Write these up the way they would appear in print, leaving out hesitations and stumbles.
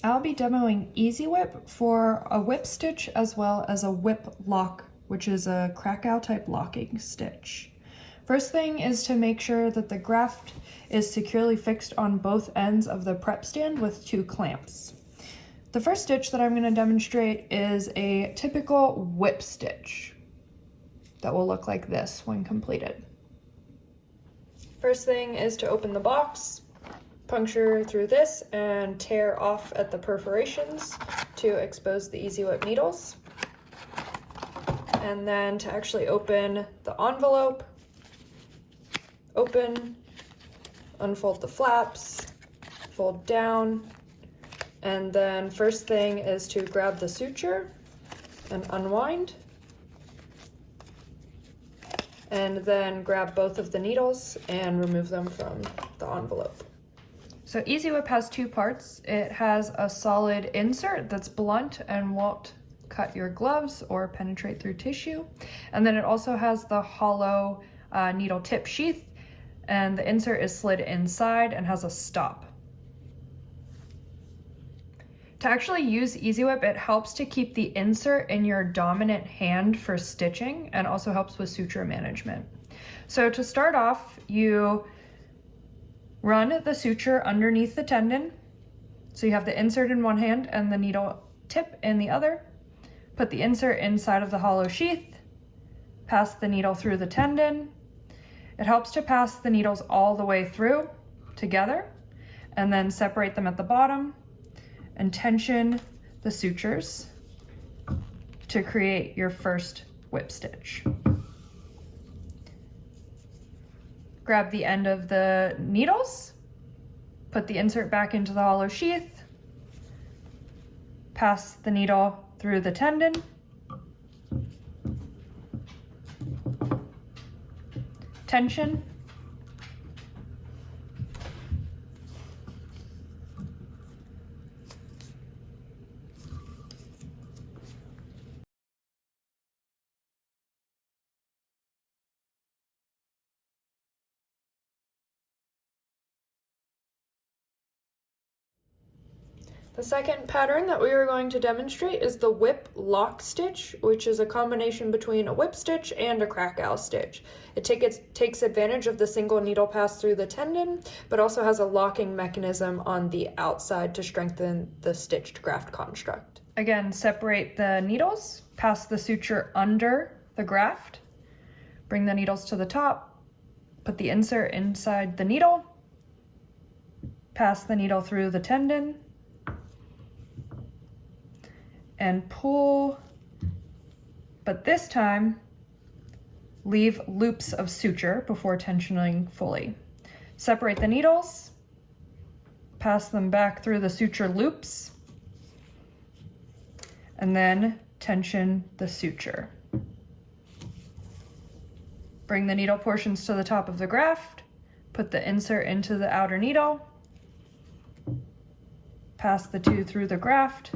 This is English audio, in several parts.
I'll be demoing EasyWhip for a whip stitch as well as a WhipLock, which is a Krakow type locking stitch. First thing is to make sure that the graft is securely fixed on both ends of the prep stand with 2 clamps. The first stitch that I'm going to demonstrate is a typical whip stitch that will look like this when completed. First thing is to open the box, puncture through this and tear off at the perforations to expose the EasyWhip needles. And then to actually open the envelope, open, unfold the flaps, fold down, and then first thing is to grab the suture and unwind, and then grab both of the needles and remove them from the envelope. So EasyWhip has 2 parts. It has a solid insert that's blunt and won't cut your gloves or penetrate through tissue. And then it also has the hollow needle tip sheath, and the insert is slid inside and has a stop. To actually use EasyWhip, it helps to keep the insert in your dominant hand for stitching and also helps with suture management. So to start off, you run the suture underneath the tendon. So you have the insert in one hand and the needle tip in the other. Put the insert inside of the hollow sheath, pass the needle through the tendon. It helps to pass the needles all the way through together and then separate them at the bottom and tension the sutures to create your first whip stitch. Grab the end of the needles, put the insert back into the hollow sheath, pass the needle through the tendon, tension, The second pattern that we are going to demonstrate is the WhipLock stitch, which is a combination between a whip stitch and a Krakow stitch. It takes advantage of the single needle pass through the tendon, but also has a locking mechanism on the outside to strengthen the stitched graft construct. Again, separate the needles, pass the suture under the graft, bring the needles to the top, put the insert inside the needle, pass the needle through the tendon, and pull, but this time leave loops of suture before tensioning fully. Separate the needles, pass them back through the suture loops, and then tension the suture. Bring the needle portions to the top of the graft, put the insert into the outer needle, pass the 2 through the graft,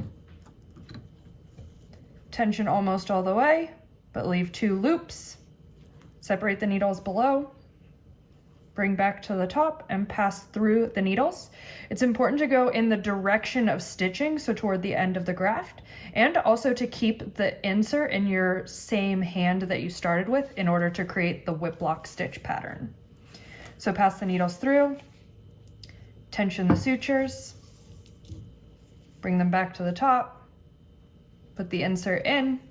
tension almost all the way, but leave 2 loops. Separate the needles below, bring back to the top and pass through the needles. It's important to go in the direction of stitching, so toward the end of the graft, and also to keep the insert in your same hand that you started with in order to create the WhipLock stitch pattern. So pass the needles through, tension the sutures, bring them back to the top, put the insert in,